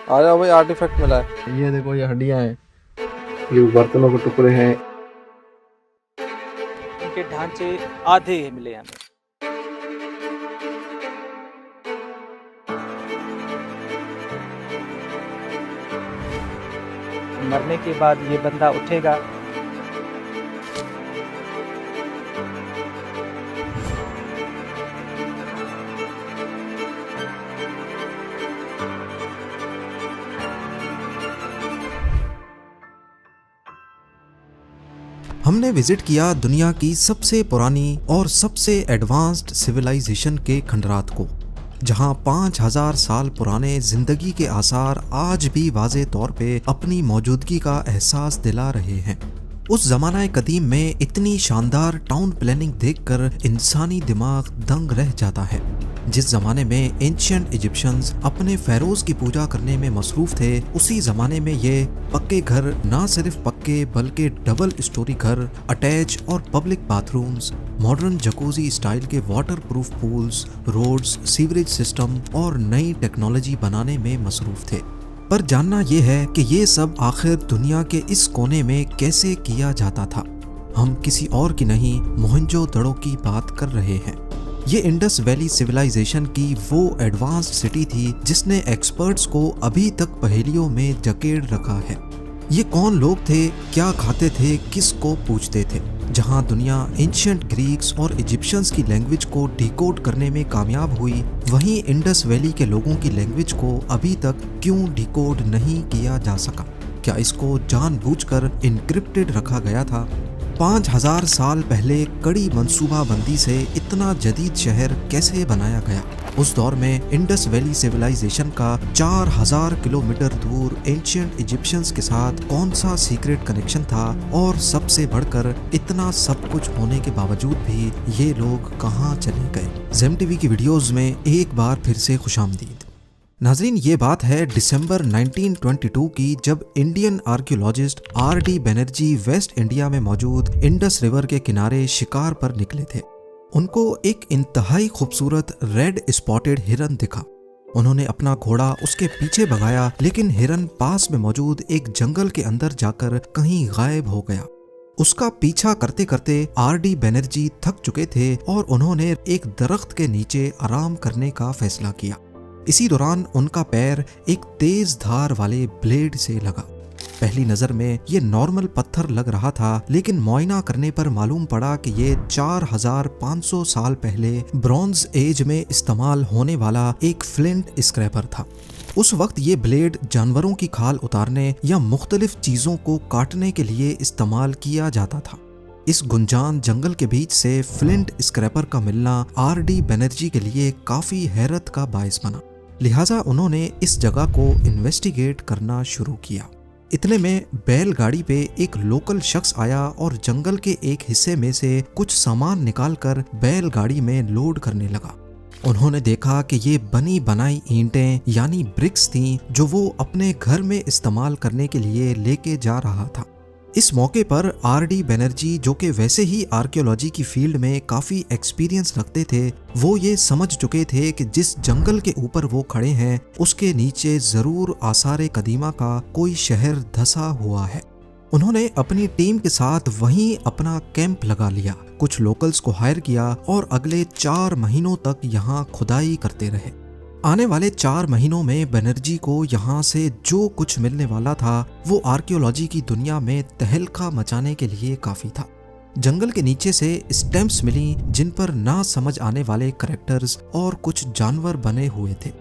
आ जाओ भाई, आर्टिफैक्ट मिला है। ये देखो, ये हड्डियां हैं, ये बर्तनों के टुकड़े हैं। इनके ढांचे आधे मिले हमें। मरने के बाद ये बंदा उठेगा। हमने विजिट किया दुनिया की सबसे पुरानी और सबसे एडवांस्ड सिविलाइजेशन के खंडरात को, जहां 5000 साल पुराने जिंदगी के आसार आज भी वाज़े तौर पे अपनी मौजूदगी का एहसास दिला रहे हैं। उस ज़माना कदीम में इतनी शानदार टाउन प्लानिंग देखकर इंसानी दिमाग दंग रह जाता है। जिस ज़माने में एंशिएंट इजिप्शियंस अपने फ़ैरोज़ की पूजा करने में मसरूफ़ थे, उसी ज़माने में ये पक्के घर ना सिर्फ पक्के बल्कि डबल स्टोरी घर, अटैच और public bathrooms, modern jacuzzi style के waterproof pools, roads, sewerage system और नई टेक्नोलॉजी बनाने में मसरूफ़ थे। पर जानना ये है कि ये सब आखिर दुनिया के इस कोने में कैसे किया जाता था। हम किसी और की नहीं, मोहनजोदड़ो की बात कर रहे हैं। ये इंडस वैली सिविलाइजेशन की वो एडवांस्ड सिटी थी जिसने एक्सपर्ट्स को अभी तक पहेलियों में जकेड़ रखा है। ये कौन लोग थे, क्या खाते थे, किसको पूछते थे? जहां दुनिया एंशिएंट ग्रीक्स और इजिप्शियंस की लैंग्वेज को डिकोड करने में कामयाब हुई, वहीं इंडस वैली के लोगों की लैंग्वेज को अभी तक क्यों डिकोड नहीं किया जा सका? क्या इसको जानबूझकर इनक्रिप्टेड रखा गया था? 5000 साल पहले कड़ी मंसूबाबंदी से इतना जदीद शहर कैसे बनाया गया? उस दौर में इंडस वैली सिविलाइजेशन का 4000 किलोमीटर दूर एंशिएंट इजिप्शियंस के साथ कौन सा सीक्रेट कनेक्शन था? और सबसे बढ़कर इतना सब कुछ होने के बावजूद भी ये लोग कहाँ चले गए? ज़ेम टीवी की वीडियोस में एक बार फिर से खुशामदीद। नाजरीन, ये बात है दिसंबर 1922 की, जब Indian archaeologist RD. Banerjee waste India में मौजूद इंडस रिवर के किनारे शिकार पर निकले थे। उनको एक इंतहाई खूबसूरत रेड स्पॉटेड हिरन दिखा। उन्होंने अपना घोड़ा उसके पीछे भगाया, लेकिन हिरन पास में मौजूद एक जंगल के अंदर जाकर कहीं गायब हो गया। उसका पीछा करते करते आर.डी. बनर्जी थक चुके थे और उन्होंने एक दरख्त के नीचे आराम करने का फैसला किया। इसी दौरान उनका पैर एक तेज धार वाले ब्लेड से लगा। पहली नजर में ये नॉर्मल पत्थर लग रहा था, लेकिन मुआयना करने पर मालूम पड़ा कि ये 4500 साल पहले ब्रॉन्ज एज में इस्तेमाल होने वाला एक फ्लिंट स्क्रैपर था। उस वक्त ये ब्लेड जानवरों की खाल उतारने या मुख्तलिफ चीजों को काटने के लिए इस्तेमाल किया जाता था। इस गुंजान जंगल के बीच से फ्लिंट स्क्रैपर का मिलना आर.डी. बनर्जी के लिए काफी हैरत का बायस बना। लिहाजा उन्होंने इस जगह को इन्वेस्टिगेट करना शुरू किया। इतने में बैलगाड़ी पे एक लोकल शख्स आया और जंगल के एक हिस्से में से कुछ सामान निकालकर बैलगाड़ी में लोड करने लगा। उन्होंने देखा कि ये बनी बनाई ईंटें यानी ब्रिक्स थीं, जो वो अपने घर में इस्तेमाल करने के लिए लेके जा रहा था। इस मौके पर आर.डी. बनर्जी, जो कि वैसे ही आर्कियोलॉजी की फील्ड में काफ़ी एक्सपीरियंस रखते थे, वो ये समझ चुके थे कि जिस जंगल के ऊपर वो खड़े हैं उसके नीचे ज़रूर आसारे कदीमा का कोई शहर धसा हुआ है। उन्होंने अपनी टीम के साथ वहीं अपना कैंप लगा लिया, कुछ लोकल्स को हायर किया और अगले 4 महीनों तक यहाँ खुदाई करते रहे। आने वाले 4 महीनों में बनर्जी को यहाँ से जो कुछ मिलने वाला था वो आर्कियोलॉजी की दुनिया में तहलका मचाने के लिए काफ़ी था। जंगल के नीचे से स्टैम्प्स मिली जिन पर ना समझ आने वाले कैरेक्टर्स और कुछ जानवर बने हुए थे।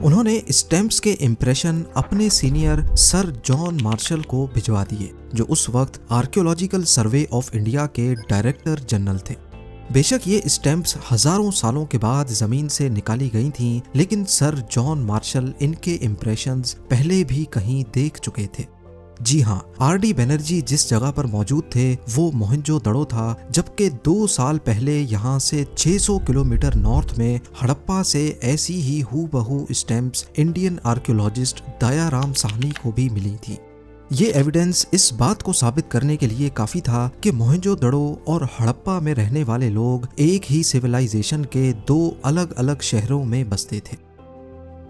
उन्होंने स्टैम्प्स के इम्प्रेशन अपने सीनियर सर जॉन मार्शल को भिजवा दिए, जो उस वक्त आर्कियोलॉजिकल सर्वे ऑफ इंडिया के डायरेक्टर जनरल थे। बेशक ये स्टैम्प्स हजारों सालों के बाद जमीन से निकाली गई थीं, लेकिन सर जॉन मार्शल इनके इम्प्रेशंस पहले भी कहीं देख चुके थे। जी हाँ, आर.डी. बनर्जी जिस जगह पर मौजूद थे वो मोहनजोदड़ो था, जबकि 2 साल पहले यहाँ से 600 किलोमीटर नॉर्थ में हड़प्पा से ऐसी ही हूबहू stamps Indian archaeologist Dayaram Sahni को भी मिली थी। ये एविडेंस इस बात को साबित करने के लिए काफी था कि मोहनजोदड़ो और हड़प्पा में रहने वाले लोग एक ही सिविलाइजेशन के दो अलग अलग शहरों में बसते थे।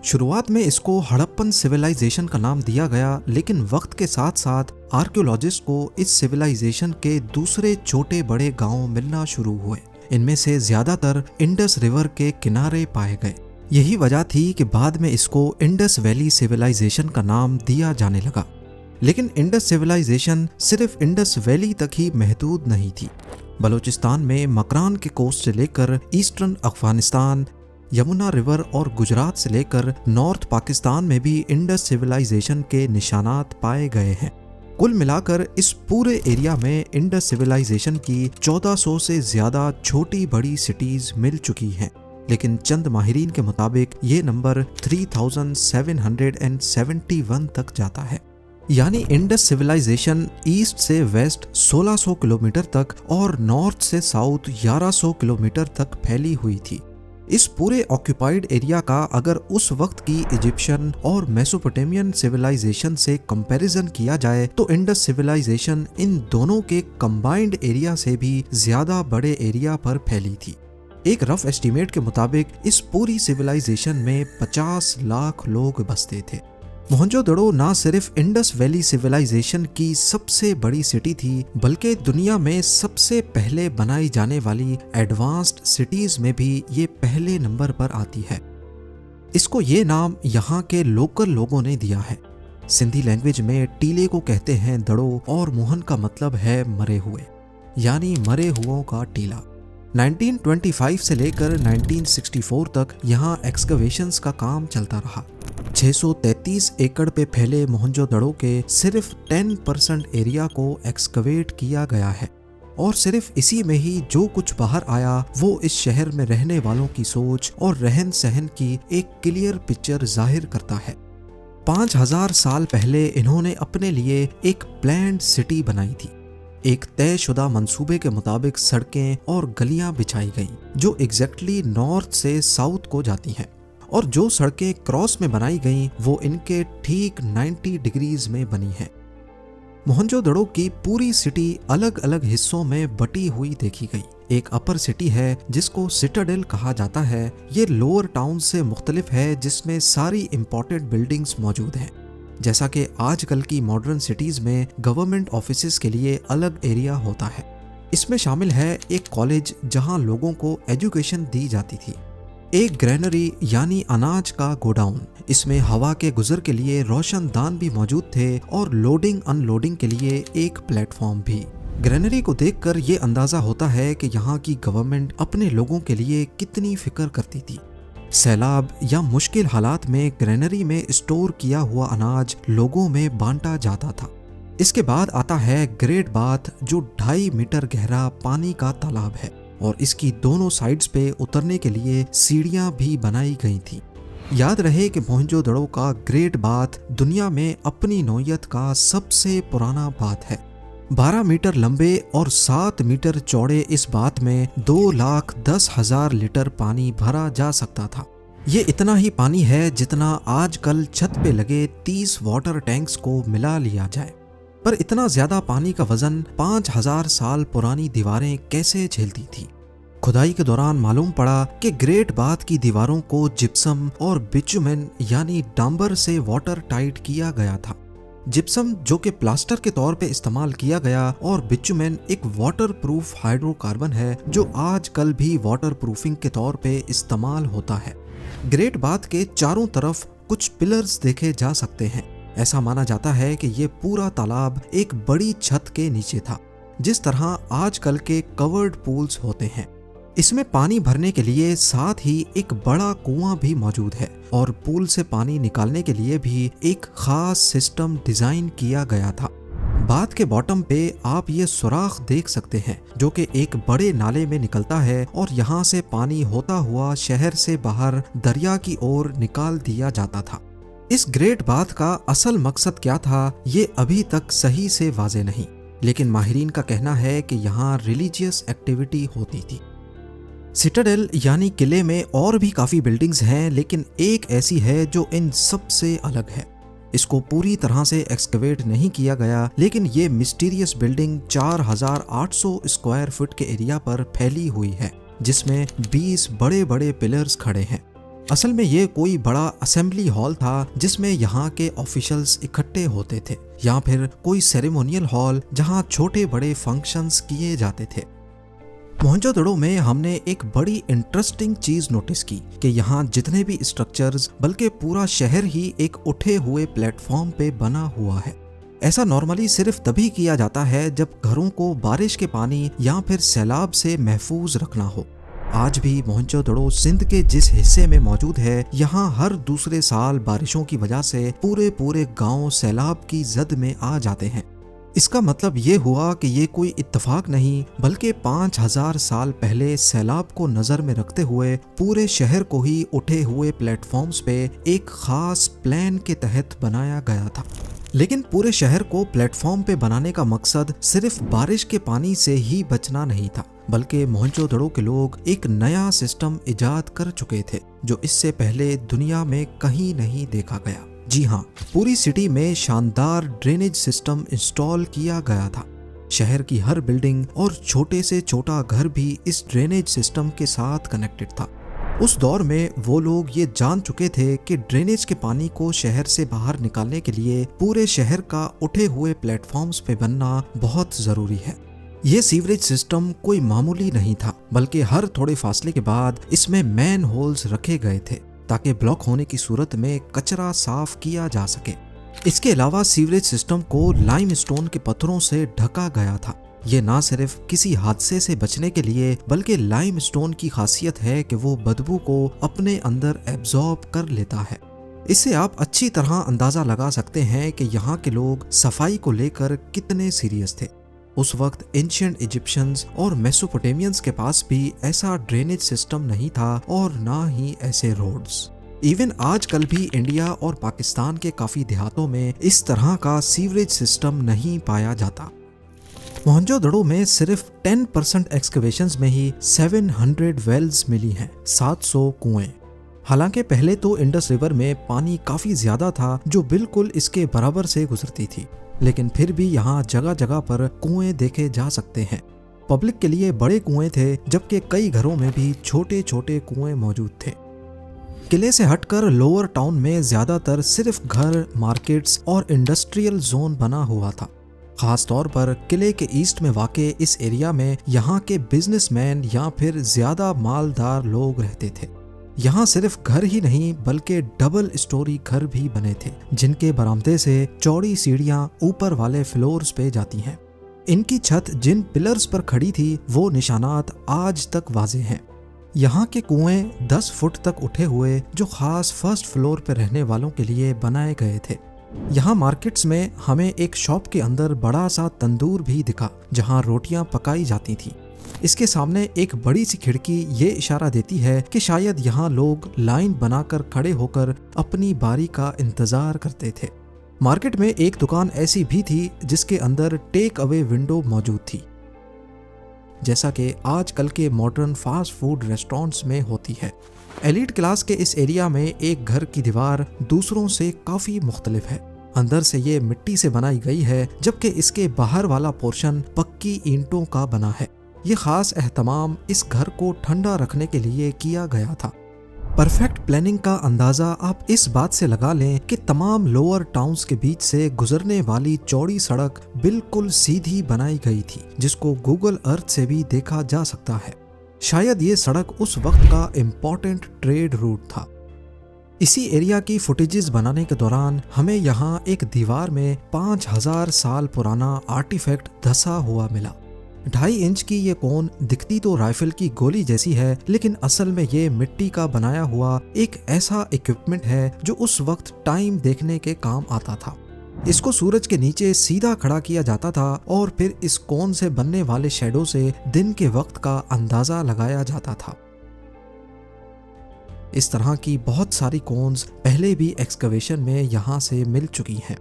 शुरुआत में इसको हड़प्पन सिविलाइजेशन का नाम दिया गया, लेकिन वक्त के साथ साथ आर्कियोलॉजिस्ट को इस सिविलाइजेशन के दूसरे छोटे बड़े गांव मिलना शुरू हुए। इनमें से ज्यादातर इंडस रिवर के किनारे पाए गए। यही वजह थी कि बाद में इसको इंडस वैली सिविलाइजेशन का नाम दिया जाने लगा। लेकिन इंडस सिविलाइजेशन सिर्फ इंडस वैली तक ही महदूद नहीं थी। बलूचिस्तान में मकरान के कोस्ट से लेकर ईस्टर्न अफगानिस्तान, यमुना रिवर और गुजरात से लेकर नॉर्थ पाकिस्तान में भी इंडस सिविलाइजेशन के निशानात पाए गए हैं। कुल मिलाकर इस पूरे एरिया में इंडस सिविलाइजेशन की 1400 से ज्यादा छोटी बड़ी सिटीज मिल चुकी हैं, लेकिन चंद माहिरीन के मुताबिक ये नंबर 3771 तक जाता है। यानी इंडस सिविलाइजेशन ईस्ट से वेस्ट 1600 किलोमीटर तक और नॉर्थ से साउथ 1100 किलोमीटर तक फैली हुई थी। इस पूरे ऑक्यूपाइड एरिया का अगर उस वक्त की इजिप्शियन और मेसोपोटामियन सिविलाइजेशन से कंपैरिजन किया जाए तो इंडस सिविलाइजेशन इन दोनों के कंबाइंड एरिया से भी ज्यादा बड़े एरिया पर फैली थी। एक रफ एस्टीमेट के मुताबिक इस पूरी सिविलाइजेशन में 50 लाख लोग बसते थे। मोहनजोदड़ो ना सिर्फ इंडस वैली सिविलाइजेशन की सबसे बड़ी सिटी थी, बल्कि दुनिया में सबसे पहले बनाई जाने वाली एडवांस्ड सिटीज में भी ये पहले नंबर पर आती है। इसको ये नाम यहाँ के लोकल लोगों ने दिया है। सिंधी लैंग्वेज में टीले को कहते हैं दड़ो और मोहन का मतलब है मरे हुए, यानी मरे हुओं का टीला। 1925 से लेकर 1964 तक यहाँ एक्सकवेशंस का काम चलता रहा। 633 एकड़ पे फैले मोहनजोदड़ो के सिर्फ 10% एरिया को एक्सकवेट किया गया है और सिर्फ इसी में ही जो कुछ बाहर आया वो इस शहर में रहने वालों की सोच और रहन सहन की एक क्लियर पिक्चर जाहिर करता है। 5000 साल पहले इन्होंने अपने लिए एक प्लान्ड सिटी बनाई थी। एक तयशुदा मंसूबे के मुताबिक सड़कें और गलियां बिछाई गई जो एग्जैक्टली नॉर्थ से साउथ को जाती हैं, और जो सड़कें क्रॉस में बनाई गईं वो इनके ठीक 90 डिग्रीज में बनी हैं। मोहनजोदड़ो की पूरी सिटी अलग अलग हिस्सों में बटी हुई देखी गई। एक अपर सिटी है जिसको सिटाडेल कहा जाता है। ये लोअर टाउन से मुख्तलिफ है, जिसमें सारी इंपॉर्टेंट बिल्डिंग्स मौजूद हैं। जैसा कि आजकल की मॉडर्न सिटीज में गवर्नमेंट ऑफिसेज के लिए अलग एरिया होता है। इसमें शामिल है एक कॉलेज जहां लोगों को एजुकेशन दी जाती थी, एक ग्रेनरी यानी अनाज का गोडाउन, इसमें हवा के गुजर के लिए रोशनदान भी मौजूद थे और लोडिंग अनलोडिंग के लिए एक प्लेटफॉर्म भी। ग्रेनरी को देखकर ये अंदाजा होता है कि यहाँ की गवर्नमेंट अपने लोगों के लिए कितनी फिक्र करती थी। सैलाब या मुश्किल हालात में ग्रेनरी में स्टोर किया हुआ अनाज लोगों में बांटा जाता था। इसके बाद आता है ग्रेट बाथ, जो 2.5 मीटर गहरा पानी का तालाब है और इसकी दोनों साइड्स पे उतरने के लिए सीढ़ियां भी बनाई गई थी। याद रहे कि मोहनजोदड़ो का ग्रेट बाथ दुनिया में अपनी नौयत का सबसे पुराना बाथ है। 12 मीटर लंबे और 7 मीटर चौड़े इस बाथ में 2,10,000 लीटर पानी भरा जा सकता था। ये इतना ही पानी है जितना आजकल छत पे लगे 30 वाटर टैंक्स को मिला लिया जाए। पर इतना ज्यादा पानी का वजन 5000 साल पुरानी दीवारें कैसे झेलती थी? खुदाई के दौरान मालूम पड़ा कि ग्रेट बाथ की दीवारों को जिप्सम और बिचुमेन यानी डांबर से वाटर टाइट किया गया था। जिप्सम जो कि प्लास्टर के तौर पे इस्तेमाल किया गया और बिचुमेन एक वाटर प्रूफ हाइड्रोकार्बन है जो आजकल भी वाटर प्रूफिंग के तौर पे इस्तेमाल होता है। ग्रेट बाथ के चारों तरफ कुछ पिलर्स देखे जा सकते हैं। ऐसा माना जाता है कि ये पूरा तालाब एक बड़ी छत के नीचे था, जिस तरह आजकल के कवर्ड पूल्स होते हैं। इसमें पानी भरने के लिए साथ ही एक बड़ा कुआं भी मौजूद है और पूल से पानी निकालने के लिए भी एक खास सिस्टम डिजाइन किया गया था। बाथ के बॉटम पे आप ये सुराख देख सकते हैं जो कि एक बड़े नाले में निकलता है और यहाँ से पानी होता हुआ शहर से बाहर दरिया की ओर निकाल दिया जाता था। इस ग्रेट बाथ का असल मकसद क्या था ये अभी तक सही से वाज़ेह नहीं, लेकिन माहिरीन का कहना है कि यहाँ रिलीजियस एक्टिविटी होती थी। सिटाडेल यानी किले में और भी काफ़ी बिल्डिंग्स हैं, लेकिन एक ऐसी है जो इन सब से अलग है। इसको पूरी तरह से एक्सकवेट नहीं किया गया, लेकिन ये मिस्टीरियस बिल्डिंग 4800 स्क्वायर फुट के एरिया पर फैली हुई है, जिसमें 20 बड़े बड़े पिलर्स खड़े हैं। असल में ये कोई बड़ा असेंबली हॉल था जिसमें यहाँ के ऑफिशियल्स इकट्ठे होते थे, या फिर कोई सेरेमोनियल हॉल जहाँ छोटे बड़े फंक्शंस किए जाते थे। मोहनजोदड़ो में हमने एक बड़ी इंटरेस्टिंग चीज नोटिस की कि यहाँ जितने भी स्ट्रक्चर्स, बल्कि पूरा शहर ही एक उठे हुए प्लेटफॉर्म पे बना हुआ है। ऐसा नॉर्मली सिर्फ तभी किया जाता है जब घरों को बारिश के पानी या फिर सैलाब से महफूज रखना हो। आज भी मोहनजोदड़ो सिंध के जिस हिस्से में मौजूद है, यहाँ हर दूसरे साल बारिशों की वजह से पूरे गांव सैलाब की जद में आ जाते हैं। इसका मतलब ये हुआ कि ये कोई इत्तेफाक नहीं, बल्कि 5000 साल पहले सैलाब को नजर में रखते हुए पूरे शहर को ही उठे हुए प्लेटफॉर्म्स पे एक खास प्लान के तहत बनाया गया था। लेकिन पूरे शहर को प्लेटफॉर्म पे बनाने का मकसद सिर्फ बारिश के पानी से ही बचना नहीं था, बल्कि मोहनजोदड़ो के लोग एक नया सिस्टम इजाद कर चुके थे जो इससे पहले दुनिया में कहीं नहीं देखा गया। जी हाँ, पूरी सिटी में शानदार ड्रेनेज सिस्टम इंस्टॉल किया गया था। शहर की हर बिल्डिंग और छोटे से छोटा घर भी इस ड्रेनेज सिस्टम के साथ कनेक्टेड था। उस दौर में वो लोग ये जान चुके थे कि ड्रेनेज के पानी को शहर से बाहर निकालने के लिए पूरे शहर का उठे हुए प्लेटफॉर्म्स पे बनना बहुत जरूरी है। ये सीवरेज सिस्टम कोई मामूली नहीं था, बल्कि हर थोड़े फासले के बाद इसमें मैन होल्स रखे गए थे ताकि ब्लॉक होने की सूरत में कचरा साफ किया जा सके। इसके अलावा सीवरेज सिस्टम को लाइमस्टोन के पत्थरों से ढका गया था। ये ना सिर्फ किसी हादसे से बचने के लिए, बल्कि लाइमस्टोन की खासियत है कि वो बदबू को अपने अंदर एब्जॉर्ब कर लेता है। इससे आप अच्छी तरह अंदाजा लगा सकते हैं कि यहाँ के लोग सफाई को लेकर कितने सीरियस थे। उस वक्त एंशिएंट इजिप्शियंस और मेसोपोटामियंस के पास भी ऐसा ड्रेनेज सिस्टम नहीं था और ना ही ऐसे रोड्स। इवन आजकल भी इंडिया और पाकिस्तान के काफी देहातों में इस तरह का सीवरेज सिस्टम नहीं पाया जाता। मोहनजोदड़ो में सिर्फ 10% एक्सकवेशंस में ही 700 वेल्स मिली हैं, 700 कुएं। हालांकि पहले तो इंडस रिवर में पानी काफी ज्यादा था जो बिल्कुल इसके बराबर से गुजरती थी, लेकिन फिर भी यहाँ जगह जगह पर कुएं देखे जा सकते हैं। पब्लिक के लिए बड़े कुएं थे, जबकि कई घरों में भी छोटे छोटे कुएं मौजूद थे। किले से हटकर लोअर टाउन में ज्यादातर सिर्फ घर, मार्केट्स और इंडस्ट्रियल जोन बना हुआ था। खास तौर पर किले के ईस्ट में वाक़े इस एरिया में यहाँ के बिजनेसमैन या फिर ज्यादा मालदार लोग रहते थे। यहाँ सिर्फ घर ही नहीं बल्कि डबल स्टोरी घर भी बने थे, जिनके बरामदे से चौड़ी सीढ़ियाँ ऊपर वाले फ्लोर्स पे जाती हैं। इनकी छत जिन पिलर्स पर खड़ी थी वो निशानात आज तक वाजे हैं। यहाँ के कुएं 10 फुट तक उठे हुए जो खास फर्स्ट फ्लोर पर रहने वालों के लिए बनाए गए थे। यहाँ मार्केट्स में हमें एक शॉप के अंदर बड़ा सा तंदूर भी दिखा जहाँ रोटियां पकाई जाती थी। इसके सामने एक बड़ी सी खिड़की ये इशारा देती है कि शायद यहाँ लोग लाइन बनाकर खड़े होकर अपनी बारी का इंतजार करते थे। मार्केट में एक दुकान ऐसी भी थी जिसके अंदर टेक अवे विंडो मौजूद थी, जैसा कि आजकल के मॉडर्न फास्ट फूड रेस्टोरेंट्स में होती है। एलीट क्लास के इस एरिया में एक घर की दीवार दूसरों से काफी मुख्तलिफ है। अंदर से ये मिट्टी से बनाई गई है, जबकि इसके बाहर वाला पोर्शन पक्की ईंटों का बना है। ये खास एहतमाम इस घर को ठंडा रखने के लिए किया गया था। परफेक्ट प्लानिंग का अंदाजा आप इस बात से लगा लें कि तमाम लोअर टाउन्स के बीच से गुजरने वाली चौड़ी सड़क बिल्कुल सीधी बनाई गई थी, जिसको गूगल अर्थ से भी देखा जा सकता है। शायद ये सड़क उस वक्त का इम्पोर्टेंट ट्रेड रूट था। इसी एरिया की फुटेजेस बनाने के दौरान हमें यहाँ एक दीवार में 5000 साल पुराना आर्टिफैक्ट धसा हुआ मिला। 2.5 इंच की ये कोन दिखती तो राइफल की गोली जैसी है, लेकिन असल में ये मिट्टी का बनाया हुआ एक ऐसा इक्विपमेंट है जो उस वक्त टाइम देखने के काम आता था। इसको सूरज के नीचे सीधा खड़ा किया जाता था और फिर इस कोन से बनने वाले शैडो से दिन के वक्त का अंदाजा लगाया जाता था। इस तरह की बहुत सारी कोन्स पहले भी एक्सकवेशन में यहाँ से मिल चुकी हैं।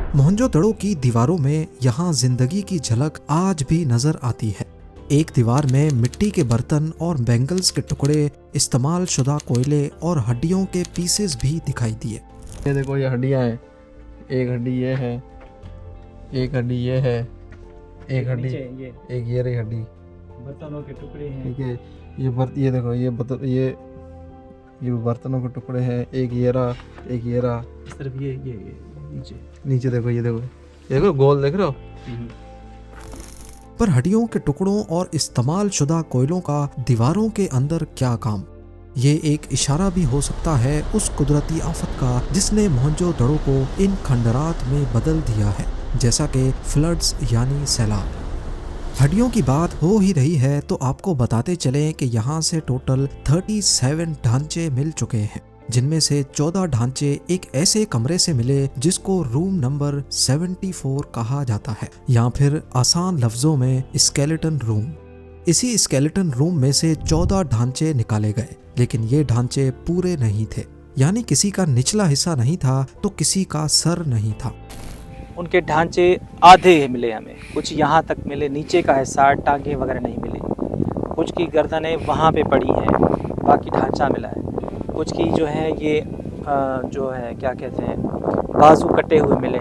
मोहनजोदड़ो की दीवारों में यहाँ जिंदगी की झलक आज भी नजर आती है। एक दीवार में मिट्टी के बर्तन और बैंगल्स के टुकड़े, इस्तेमाल शुदा कोयले और हड्डियों के पीसेस भी दिखाई दिए। ये देखो, ये हड्डियां हैं, एक हड्डी ये है, एक हड्डी ये है, एक हड्डी ये एक ये रही हड्डी। बर्तनों के टुकड़े हैं। ठीक है, ये देखो ये बर्तनों के टुकड़े हैं। एक ये रहा, एक ये रहा। इस तरफ ये नीचे। नीचे देखो, ये देखो गोल देख रहे हो। पर हड्डियों के टुकड़ों और इस्तेमाल शुदा कोयलों का दीवारों के अंदर क्या काम? ये एक इशारा भी हो सकता है उस कुदरती आफत का जिसने मोहनजोदड़ो को इन खंडरात में बदल दिया है, जैसा कि फ्लड्स यानी सैलाब। हड्डियों की बात हो ही रही है तो आपको बताते चलें कि यहाँ से टोटल 37 ढांचे मिल चुके हैं, जिनमें से 14 ढांचे एक ऐसे कमरे से मिले जिसको रूम नंबर 74 कहा जाता है, या फिर आसान लफ्जों में स्केलेटन रूम। इसी स्केलेटन रूम में से 14 ढांचे निकाले गए, लेकिन ये ढांचे पूरे नहीं थे, यानी किसी का निचला हिस्सा नहीं था तो किसी का सर नहीं था। उनके ढांचे आधे मिले हमें, कुछ यहाँ तक मिले, नीचे का हिस्सा टांगे वगैरह नहीं मिले। कुछ की गर्दनें वहाँ पे पड़ी हैं, बाकी ढांचा मिला है। कुछ की जो है ये जो है क्या कहते हैं, बाजू कटे हुए मिले,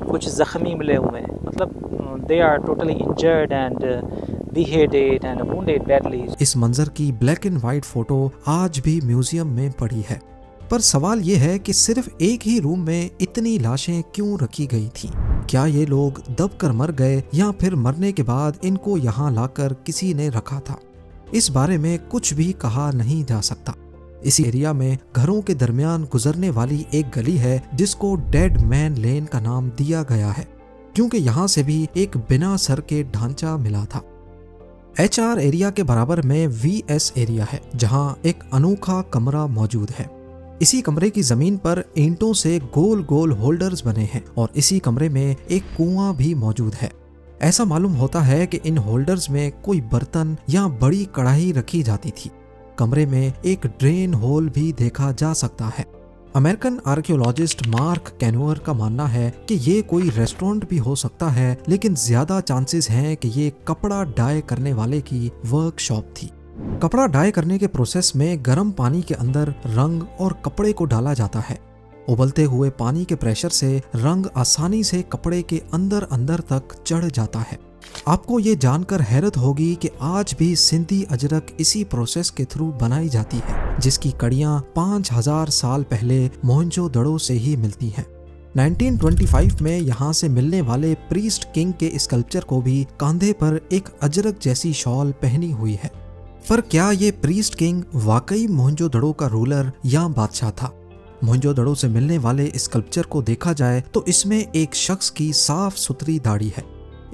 कुछ ज़ख्मी मिले हुए हैं। मतलब they are totally injured and beheaded and wounded badly। इस मंजर की ब्लैक एंड वाइट फोटो आज भी म्यूजियम में पड़ी है। पर सवाल ये है कि सिर्फ एक ही रूम में इतनी लाशें क्यों रखी गई थी? क्या ये लोग दब कर मर गए या फिर मरने के बाद इनको यहाँ लाकर किसी ने रखा था? इस बारे में कुछ भी कहा नहीं जा सकता। इसी एरिया में घरों के दरमियान गुजरने वाली एक गली है जिसको डेड मैन लेन का नाम दिया गया है, क्योंकि यहाँ से भी एक बिना सर के ढांचा मिला था। HR एरिया के बराबर में VS एरिया है, जहाँ एक अनोखा कमरा मौजूद है। इसी कमरे की जमीन पर ईंटों से गोल गोल होल्डर्स बने हैं और इसी कमरे में एक कुआं भी मौजूद है। ऐसा मालूम होता है कि इन होल्डर्स में कोई बर्तन या बड़ी कढ़ाई रखी जाती थी। कमरे में एक ड्रेन होल भी देखा जा सकता है। अमेरिकन आर्कियोलॉजिस्ट मार्क कैनोअर का मानना है कि ये कोई रेस्टोरेंट भी हो सकता है, लेकिन ज्यादा चांसेस हैं कि ये कपड़ा डाई करने वाले की वर्कशॉप थी। कपड़ा डाई करने के प्रोसेस में गर्म पानी के अंदर रंग और कपड़े को डाला जाता है। उबलते हुए पानी के प्रेशर से रंग आसानी से कपड़े के अंदर अंदर तक चढ़ जाता है। आपको ये जानकर हैरत होगी कि आज भी सिंधी अजरक इसी प्रोसेस के थ्रू बनाई जाती है, जिसकी कड़ियाँ 5000 साल पहले मोहनजोदड़ो से ही मिलती हैं। 1925 में यहाँ से मिलने वाले प्रीस्ट किंग के स्कल्पचर को भी कंधे पर एक अजरक जैसी शॉल पहनी हुई है। पर क्या ये प्रीस्ट किंग वाकई मोहनजोदड़ो का रूलर या बादशाह था? मोहनजोदड़ो से मिलने वाले स्कल्पचर को देखा जाए तो इसमें एक शख्स की साफ सुथरी दाढ़ी है।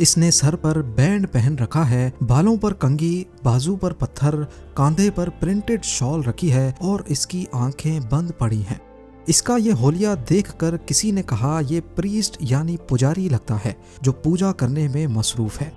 इसने सर पर बैंड पहन रखा है, बालों पर कंघी, बाजू पर पत्थर, कांधे पर प्रिंटेड शॉल रखी है और इसकी आंखें बंद पड़ी हैं। इसका ये होलिया देखकर किसी ने कहा ये प्रीस्ट यानी पुजारी लगता है जो पूजा करने में मसरूफ है,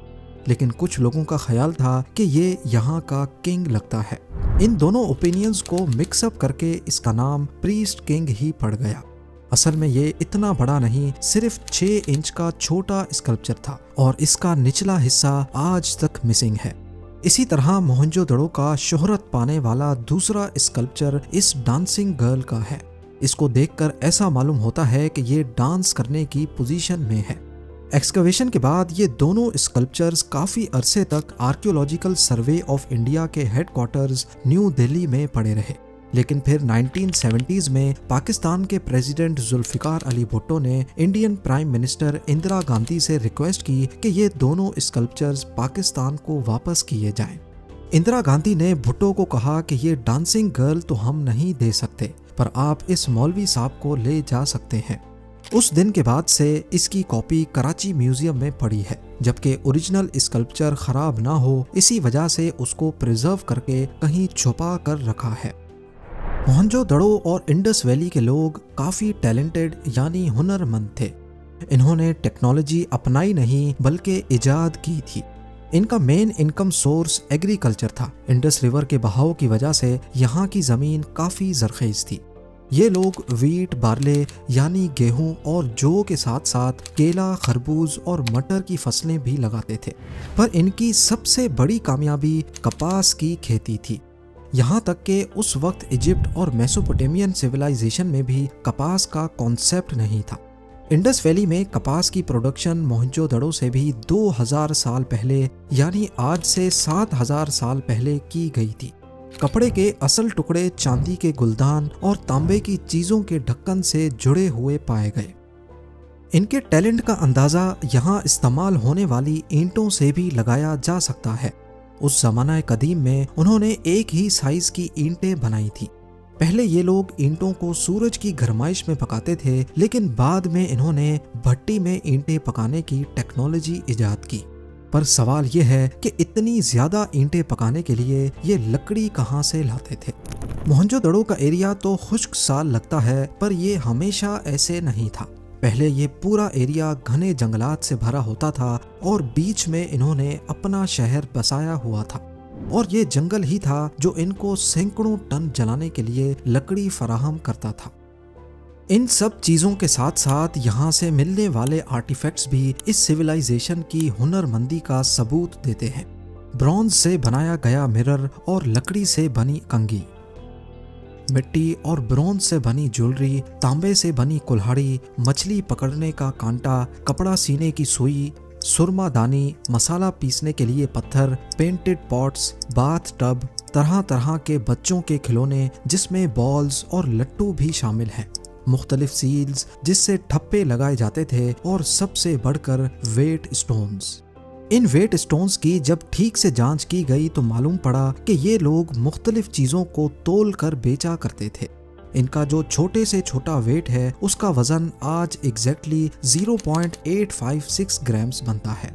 लेकिन कुछ लोगों का ख्याल था कि ये यहाँ का किंग लगता है। इन दोनों ओपिनियंस को मिक्सअप करके इसका नाम प्रीस्ट किंग ही पड़ गया। असल में ये इतना बड़ा नहीं, सिर्फ 6 इंच का छोटा स्कल्पचर था और इसका निचला हिस्सा आज तक मिसिंग है। इसी तरह मोहनजोदड़ो का शोहरत पाने वाला दूसरा स्कल्पचर इस डांसिंग गर्ल का है। इसको देखकर ऐसा मालूम होता है कि ये डांस करने की पोजीशन में है। एक्सकवेशन के बाद ये दोनों स्कल्पचर्स काफी अरसे तक आर्कियोलॉजिकल सर्वे ऑफ इंडिया के हेडक्वार्टर्स न्यू दिल्ली में पड़े रहे, लेकिन फिर 1970s में पाकिस्तान के प्रेसिडेंट जुल्फिकार अली भुट्टो ने Indian prime minister Indira Gandhi से रिक्वेस्ट की कि ये दोनों स्कल्पचर्स पाकिस्तान को वापस किए जाएं। इंदिरा गांधी ने भुट्टो को कहा कि ये डांसिंग गर्ल तो हम नहीं दे सकते, पर आप इस मौलवी साहब को ले जा सकते हैं। उस दिन के बाद से इसकी कॉपी कराची म्यूजियम में पड़ी है, जबकि ओरिजिनल स्कल्पचर खराब ना हो इसी वजह से उसको प्रिजर्व करके कहीं छुपा कर रखा है। मोहनजोदड़ो और इंडस वैली के लोग काफी टैलेंटेड यानी हुनरमंद थे। इन्होंने टेक्नोलॉजी अपनाई नहीं बल्कि इजाद की थी। इनका मेन इनकम सोर्स एग्रीकल्चर था। इंडस रिवर के बहाव की वजह से यहाँ की जमीन काफी जरखेज थी। ये लोग वीट, बार्ले यानी गेहूं और जौ के साथ साथ केला, खरबूज और मटर की फसलें भी लगाते थे। पर इनकी सबसे बड़ी कामयाबी कपास की खेती थी। यहाँ तक कि उस वक्त इजिप्ट और मेसोपोटामियन सिविलाइजेशन में भी कपास का कॉन्सेप्ट नहीं था। इंडस वैली में कपास की प्रोडक्शन मोहनजोदड़ो से भी 2000 साल पहले यानी आज से 7000 साल पहले की गई थी। कपड़े के असल टुकड़े चांदी के गुलदान और तांबे की चीजों के ढक्कन से जुड़े हुए पाए गए। इनके टैलेंट का अंदाजा यहाँ इस्तेमाल होने वाली ईंटों से भी लगाया जा सकता है। उस जमाना कदीम में उन्होंने एक ही साइज की ईंटें बनाई थी। पहले ये लोग ईंटों को सूरज की गरमाइश में पकाते थे, लेकिन बाद में इन्होंने भट्टी में ईंटें पकाने की टेक्नोलॉजी इजाद की। पर सवाल ये है कि इतनी ज्यादा ईंटें पकाने के लिए ये लकड़ी कहाँ से लाते थे। मोहनजोदड़ो का एरिया तो खुश्क साल लगता है, पर ये हमेशा ऐसे नहीं था। पहले ये पूरा एरिया घने जंगलात से भरा होता था और बीच में इन्होंने अपना शहर बसाया हुआ था, और ये जंगल ही था जो इनको सैकड़ों टन जलाने के लिए लकड़ी फराहम करता था। इन सब चीजों के साथ साथ यहाँ से मिलने वाले आर्टिफैक्ट्स भी इस सिविलाइजेशन की हुनरमंदी का सबूत देते हैं। ब्रॉन्ज से बनाया गया मिरर और लकड़ी से बनी कंघी, मिट्टी और ब्रोंज से बनी ज्वेलरी, तांबे से बनी कुल्हाड़ी, मछली पकड़ने का कांटा, कपड़ा सीने की सुई, सुरमादानी, मसाला पीसने के लिए पत्थर, पेंटेड पॉट्स, बाथ टब, तरह तरह के बच्चों के खिलौने जिसमें बॉल्स और लट्टू भी शामिल हैं, मुख्तलिफ सील्स जिससे ठप्पे लगाए जाते थे, और सबसे बढ़कर वेट स्टोन्स। इन वेट स्टोन्स की जब ठीक से जांच की गई तो मालूम पड़ा कि ये लोग मुख्तलिफ चीज़ों को तोल कर बेचा करते थे। इनका जो छोटे से छोटा वेट है उसका वजन आज एग्जैक्टली 0.856 ग्राम्स बनता है,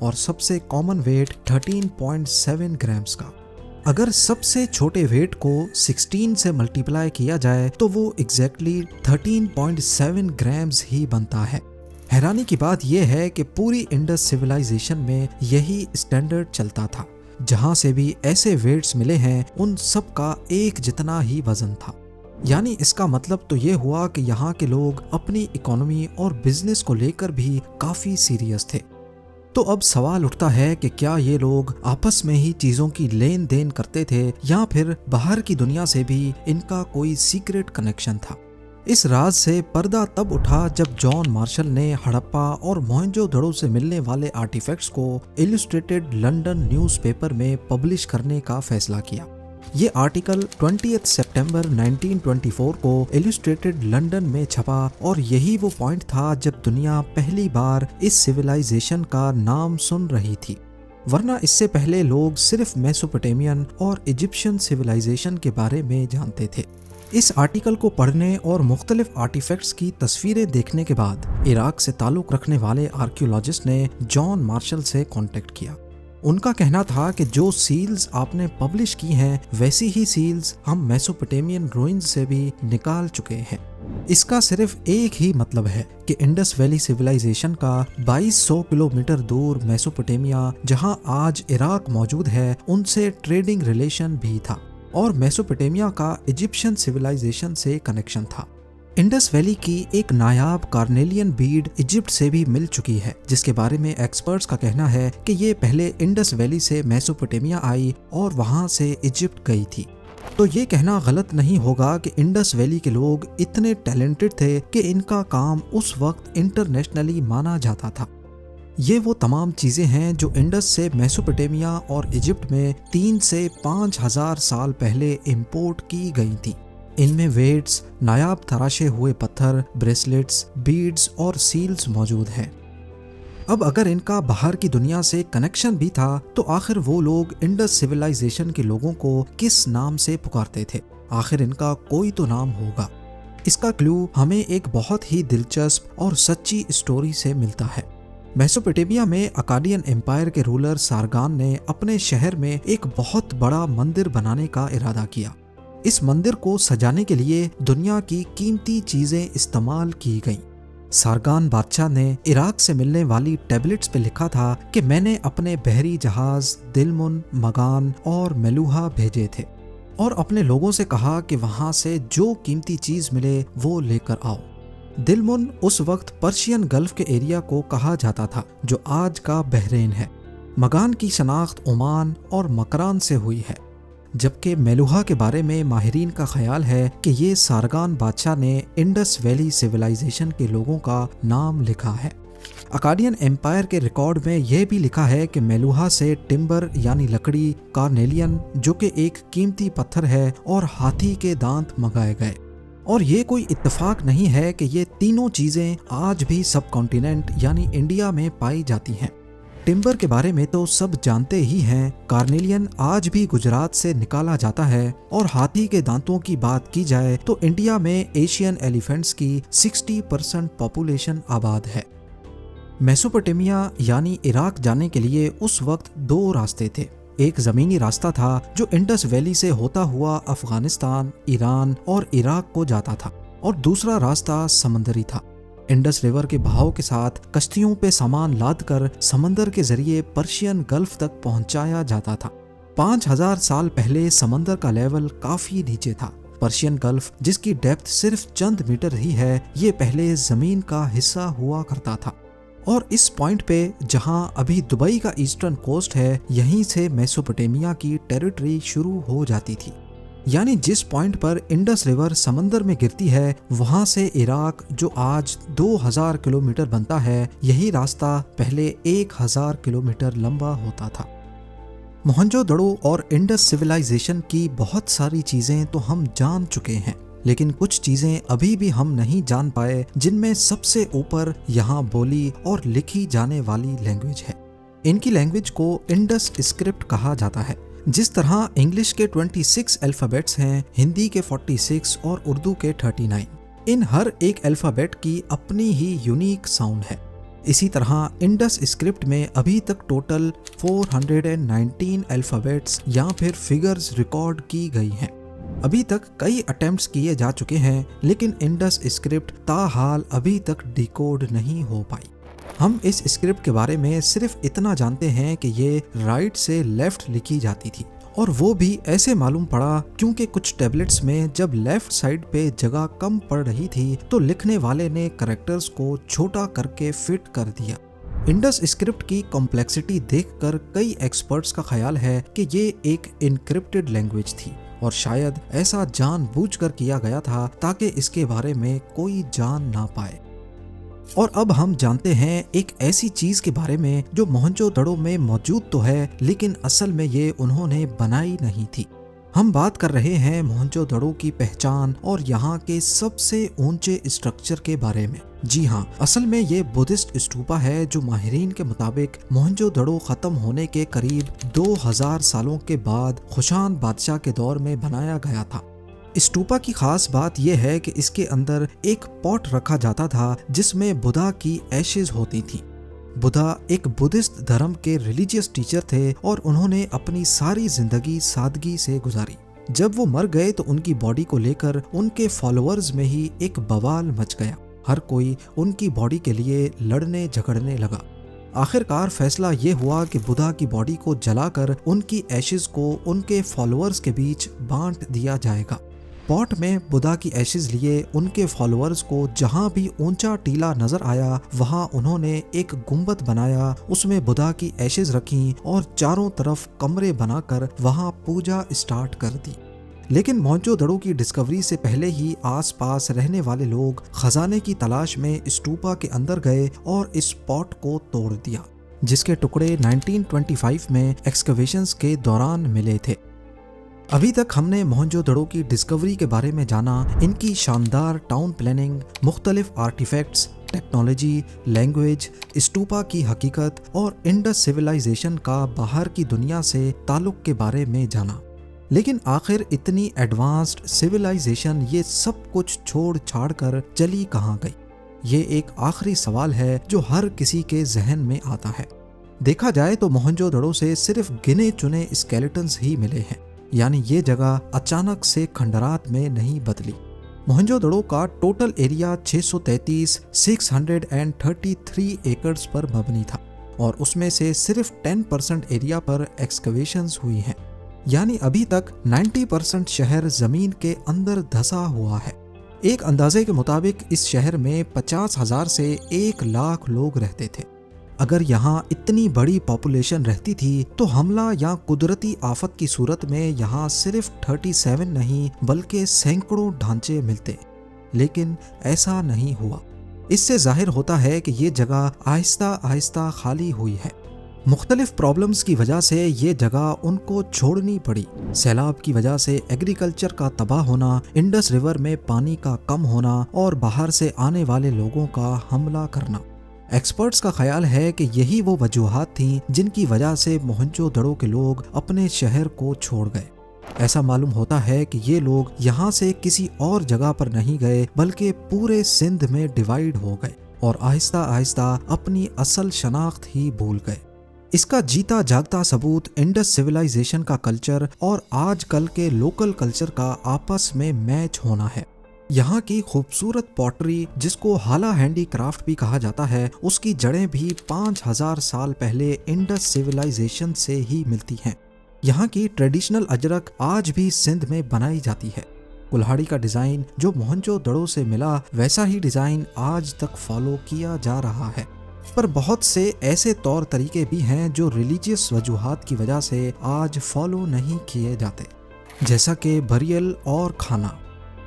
और सबसे कॉमन वेट 13.7 ग्राम्स का। अगर सबसे छोटे वेट को 16 से मल्टीप्लाई किया जाए तो वो एग्जैक्टली 13.7 ग्राम्स ही बनता है। हैरानी की बात यह है कि पूरी इंडस सिविलाइजेशन में यही स्टैंडर्ड चलता था। जहां से भी ऐसे वेट्स मिले हैं उन सब का एक जितना ही वजन था। यानी इसका मतलब तो ये हुआ कि यहाँ के लोग अपनी इकोनॉमी और बिजनेस को लेकर भी काफी सीरियस थे। तो अब सवाल उठता है कि क्या ये लोग आपस में ही चीजों की लेन देन करते थे या फिर बाहर की दुनिया से भी इनका कोई सीक्रेट कनेक्शन था। इस राज से पर्दा तब उठा जब जॉन मार्शल ने हड़प्पा और मोहनजोदड़ो से मिलने वाले आर्टिफैक्ट्स को इलस्ट्रेटेड लंदन न्यूज़पेपर में पब्लिश करने का फैसला किया। ये आर्टिकल 20 सितंबर 1924 को इलस्ट्रेटेड लंदन में छपा, और यही वो पॉइंट था जब दुनिया पहली बार इस सिविलाइजेशन का नाम सुन रही थी। वरना इससे पहले लोग सिर्फ मेसोपोटामियन और इजिप्शियन सिविलाइजेशन के बारे में जानते थे। इस आर्टिकल को पढ़ने और मुख्तलिफ आर्टिफैक्ट्स की तस्वीरें देखने के बाद इराक से ताल्लुक़ रखने वाले आर्कियोलॉजिस्ट ने जॉन मार्शल से कांटेक्ट किया। उनका कहना था कि जो सील्स आपने पब्लिश की हैं वैसी ही सील्स हम मेसोपोटामियन रूइंस से भी निकाल चुके हैं। इसका सिर्फ एक ही मतलब है कि इंडस वैली सिविलाइजेशन का 2200 किलोमीटर दूर मेसोपोटामिया, जहां आज इराक मौजूद है, उनसे ट्रेडिंग रिलेशन भी था, और मेसोपोटामिया का इजिप्शियन सिविलाइजेशन से कनेक्शन था। इंडस वैली की एक नायाब कार्नेलियन बीड इजिप्ट से भी मिल चुकी है, जिसके बारे में एक्सपर्ट्स का कहना है कि ये पहले इंडस वैली से मेसोपोटामिया आई और वहां से इजिप्ट गई थी। तो ये कहना गलत नहीं होगा कि इंडस वैली के लोग इतने टैलेंटेड थे कि इनका काम उस वक्त इंटरनेशनली माना जाता था। ये वो तमाम चीज़ें हैं जो इंडस से मेसोपोटामिया और इजिप्ट में 3 से 5000 साल पहले इंपोर्ट की गई थी। इनमें वेट्स, नायाब तराशे हुए पत्थर, ब्रेसलेट्स, बीड्स और सील्स मौजूद हैं। अब अगर इनका बाहर की दुनिया से कनेक्शन भी था तो आखिर वो लोग इंडस सिविलाइजेशन के लोगों को किस नाम से पुकारते थे? आखिर इनका कोई तो नाम होगा। इसका क्लू हमें एक बहुत ही दिलचस्प और सच्ची स्टोरी से मिलता है। मेसोपोटामिया में अकाडियन एम्पायर के रूलर सारगान ने अपने शहर में एक बहुत बड़ा मंदिर बनाने का इरादा किया। इस मंदिर को सजाने के लिए दुनिया की कीमती चीजें इस्तेमाल की गईं। सारगान बादशाह ने इराक से मिलने वाली टैबलेट्स पे लिखा था कि मैंने अपने बहरी जहाज दिलमुन, मगान और मेलूहा भेजे थे और अपने लोगों से कहा कि वहां से जो कीमती चीज मिले वो लेकर आओ। दिलमुन उस वक्त पर्शियन गल्फ के एरिया को कहा जाता था जो आज का बहरीन है। मगान की शनाख्त ओमान और मकरान से हुई है। जबकि मेलुहा के बारे में माहिरीन का ख्याल है कि ये सारगान बादशाह ने इंडस वैली सिविलाइजेशन के लोगों का नाम लिखा है। अकाडियन एम्पायर के रिकॉर्ड में यह भी लिखा है कि मेलुहा से टिम्बर यानी लकड़ी, कार्नेलियन जो कि एक कीमती पत्थर है, और हाथी के दांत मंगाए गए। और ये कोई इत्तेफाक नहीं है कि ये तीनों चीजें आज भी सब कॉन्टिनेंट यानी इंडिया में पाई जाती हैं। टिम्बर के बारे में तो सब जानते ही हैं, कार्नेलियन आज भी गुजरात से निकाला जाता है, और हाथी के दांतों की बात की जाए तो इंडिया में एशियन एलिफेंट्स की 60% पॉपुलेशन आबाद है। मेसोपोटामिया यानी इराक जाने के लिए उस वक्त 2 रास्ते थे। एक जमीनी रास्ता था जो इंडस वैली से होता हुआ अफगानिस्तान, ईरान और इराक को जाता था, और दूसरा रास्ता समंदरी था। इंडस रिवर के बहाव के साथ कश्तियों पे सामान लादकर समंदर के जरिए पर्शियन गल्फ तक पहुंचाया जाता था। 5000 साल पहले समंदर का लेवल काफी नीचे था। पर्शियन गल्फ, जिसकी डेप्थ सिर्फ चंद मीटर ही है, ये पहले जमीन का हिस्सा हुआ करता था। और इस पॉइंट पे जहां अभी दुबई का ईस्टर्न कोस्ट है, यहीं से मेसोपोटामिया की टेरिटरी शुरू हो जाती थी। यानी जिस पॉइंट पर इंडस रिवर समंदर में गिरती है, वहां से इराक जो आज 2000 किलोमीटर बनता है, यही रास्ता पहले 1000 किलोमीटर लंबा होता था। मोहनजोदड़ो और इंडस सिविलाइजेशन की बहुत सारी चीजें तो हम जान चुके हैं, लेकिन कुछ चीजें अभी भी हम नहीं जान पाए, जिनमें सबसे ऊपर यहाँ बोली और लिखी जाने वाली लैंग्वेज है। इनकी लैंग्वेज को इंडस स्क्रिप्ट कहा जाता है। जिस तरह इंग्लिश के 26 अल्फाबेट्स हैं, हिंदी के 46 और उर्दू के 39। इन हर एक अल्फाबेट की अपनी ही यूनिक साउंड है। इसी तरह इंडस स्क्रिप्ट में अभी तक टोटल 419 अल्फाबेट्स या फिर फिगर्स रिकॉर्ड की गई हैं। अभी तक कई अटेम्प्ट्स किए जा चुके हैं, लेकिन इंडस स्क्रिप्ट ताहाल अभी तक डिकोड नहीं हो पाई। हम इस स्क्रिप्ट के बारे में सिर्फ इतना जानते हैं कि ये राइट से लेफ्ट लिखी जाती थी, और वो भी ऐसे मालूम पड़ा क्योंकि कुछ टैबलेट्स में जब लेफ्ट साइड पे जगह कम पड़ रही थी तो लिखने वाले ने कैरेक्टर्स को छोटा करके फिट कर दिया। इंडस स्क्रिप्ट की कॉम्प्लेक्सिटी देखकर कई एक्सपर्ट्स का ख्याल है कि ये एक इनक्रिप्टेड लैंग्वेज थी, और शायद ऐसा जानबूझकर किया गया था ताकि इसके बारे में कोई जान ना पाए। और अब हम जानते हैं एक ऐसी चीज के बारे में जो मोहनजोदड़ो में मौजूद तो है, लेकिन असल में ये उन्होंने बनाई नहीं थी। हम बात कर रहे हैं मोहनजोदड़ो की पहचान और यहाँ के सबसे ऊंचे स्ट्रक्चर के बारे में। जी हाँ, असल में ये बुद्धिस्ट स्तूपा है जो माहिरीन के मुताबिक मोहनजोदड़ो खत्म होने के करीब 2000 सालों के बाद खुशान बादशाह के दौर में बनाया गया था। स्तूपा की खास बात यह है कि इसके अंदर एक पॉट रखा जाता था जिसमें बुद्धा की एशेज होती थी। बुद्धा एक बुद्धिस्ट धर्म के रिलीजियस टीचर थे और उन्होंने अपनी सारी जिंदगी सादगी से गुजारी। जब वो मर गए तो उनकी बॉडी को लेकर उनके फॉलोअर्स में ही एक बवाल मच गया। हर कोई उनकी बॉडी के लिए लड़ने झगड़ने लगा। आखिरकार फैसला ये हुआ कि बुद्धा की बॉडी को जलाकर उनकी एशेज को उनके फॉलोअर्स के बीच बांट दिया जाएगा। पॉट में बुद्धा की एशेज लिए उनके फॉलोअर्स को जहां भी ऊंचा टीला नजर आया वहां उन्होंने एक गुंबद बनाया, उसमें बुद्धा की एशेज रखी और चारों तरफ कमरे बनाकर वहां पूजा स्टार्ट कर दी। लेकिन मोहनजोदड़ो की डिस्कवरी से पहले ही आसपास रहने वाले लोग खजाने की तलाश में स्तूपा के अंदर गए और इस पॉट को तोड़ दिया, जिसके टुकड़े 1925 में एक्सकवेशंस के दौरान मिले थे। अभी तक हमने मोहनजोदड़ो की डिस्कवरी के बारे में जाना, इनकी शानदार टाउन प्लानिंग, मुख्तलिफ आर्टिफैक्ट्स, टेक्नोलॉजी, लैंग्वेज, स्तूपा की हकीकत और इंडस सिविलाइजेशन का बाहर की दुनिया से ताल्लुक के बारे में जाना। लेकिन आखिर इतनी एडवांस्ड सिविलाइजेशन ये सब कुछ छोड़ छाड़ कर चली कहाँ गई? ये एक आखिरी सवाल है जो हर किसी के जहन में आता है। देखा जाए तो मोहनजोदड़ो से सिर्फ गिने चुने स्केलेटन्स ही मिले हैं, यानी ये जगह अचानक से खंडरात में नहीं बदली। मोहनजोदड़ो का टोटल एरिया 633 एकड़्स पर मबनी था और उसमें से सिर्फ 10% एरिया पर एक्सकवेशंस हुई हैं। यानी अभी तक 90% शहर जमीन के अंदर धंसा हुआ है। एक अंदाजे के मुताबिक इस शहर में 50,000 से 1 लाख लोग रहते थे। अगर यहाँ इतनी बड़ी पॉपुलेशन रहती थी तो हमला या कुदरती आफत की सूरत में यहाँ सिर्फ 37 नहीं बल्कि सैकड़ों ढांचे मिलते, लेकिन ऐसा नहीं हुआ। इससे जाहिर होता है कि ये जगह आहिस्ता आहिस्ता खाली हुई है। मुख्तलिफ प्रॉब्लम्स की वजह से ये जगह उनको छोड़नी पड़ी। सैलाब की वजह से एग्रीकल्चर का तबाह होना, इंडस रिवर में पानी का कम होना और बाहर से आने वाले लोगों का हमला करना। एक्सपर्ट्स का ख्याल है कि यही वो वजूहात थीं जिनकी वजह से मोहनजोदड़ो के लोग अपने शहर को छोड़ गए। ऐसा मालूम होता है कि ये लोग यहाँ से किसी और जगह पर नहीं गए बल्कि पूरे सिंध में डिवाइड हो गए और आहिस्ता आहिस्ता अपनी असल शनाख्त ही भूल गए। इसका जीता जागता सबूत इंडस सिविलाइजेशन का कल्चर और आजकल के लोकल कल्चर का आपस में मैच होना है। यहाँ की खूबसूरत पॉटरी, जिसको हाला हैंडीक्राफ्ट भी कहा जाता है, उसकी जड़ें भी 5000 साल पहले इंडस सिविलाइजेशन से ही मिलती हैं। यहाँ की ट्रेडिशनल अजरक आज भी सिंध में बनाई जाती है। कुल्हाड़ी का डिजाइन जो मोहनजोदड़ो से मिला, वैसा ही डिजाइन आज तक फॉलो किया जा रहा है। पर बहुत से ऐसे तौर तरीके भी हैं जो रिलीजियस वजूहात की वजह से आज फॉलो नहीं किए जाते, जैसा कि बरियल और खाना।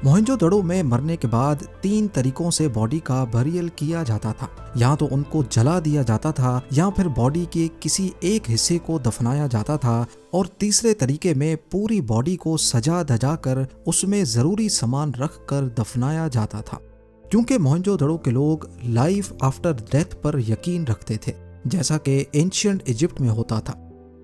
मोहनजोदड़ो में मरने के बाद 3 तरीकों से बॉडी का बरियल किया जाता था। या तो उनको जला दिया जाता था, या फिर बॉडी के किसी एक हिस्से को दफनाया जाता था, और तीसरे तरीके में पूरी बॉडी को सजा धजा कर उसमें ज़रूरी सामान रख कर दफनाया जाता था। क्योंकि मोहनजोदड़ो के लोग लाइफ आफ्टर डेथ पर यकीन रखते थे, जैसा कि एंशिएंट इजिप्ट में होता था।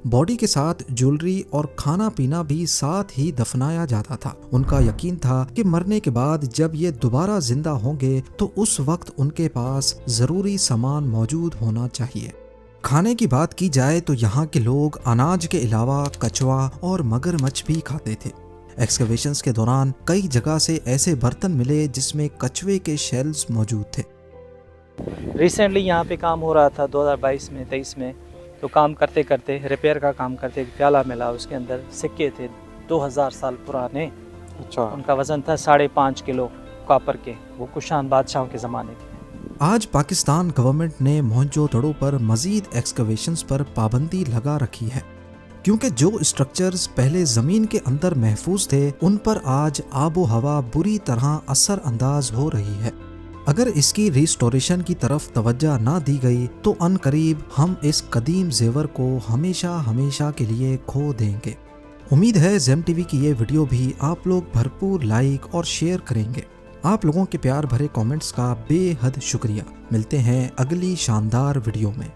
बॉडी के साथ ज्वेलरी और खाना पीना भी साथ ही दफनाया जाता था। उनका यकीन था कि मरने के बाद जब ये दोबारा जिंदा होंगे तो उस वक्त उनके पास ज़रूरी सामान मौजूद होना चाहिए। खाने की बात की जाए तो यहाँ के लोग अनाज के अलावा कछुआ और मगरमच्छ भी खाते थे। एक्सकवेशंस के दौरान कई जगह से ऐसे बर्तन मिले जिसमें कछुए के शेल्स मौजूद थे। रिसेंटली यहाँ पे काम हो रहा था 2022 में 23 में, तो काम करते करते रिपेयर का काम करते एक प्याला मिला, उसके अंदर सिक्के थे 2000 साल पुराने। अच्छा। उनका वज़न था 5.5 किलो कॉपर के, वो कुशान बादशाहों के ज़माने के। आज पाकिस्तान गवर्नमेंट ने मोहनजोदड़ो पर मजीद एक्सकवेशंस पर पाबंदी लगा रखी है, क्योंकि जो स्ट्रक्चर्स पहले ज़मीन के अंदर महफूज थे उन पर आज आबो हवा बुरी तरह असर अंदाज हो रही है। अगर इसकी रिस्टोरेशन की तरफ तवज्जो ना दी गई तो अनकरीब हम इस कदीम जेवर को हमेशा हमेशा के लिए खो देंगे। उम्मीद है ज़ेम टीवी की ये वीडियो भी आप लोग भरपूर लाइक और शेयर करेंगे। आप लोगों के प्यार भरे कमेंट्स का बेहद शुक्रिया। मिलते हैं अगली शानदार वीडियो में।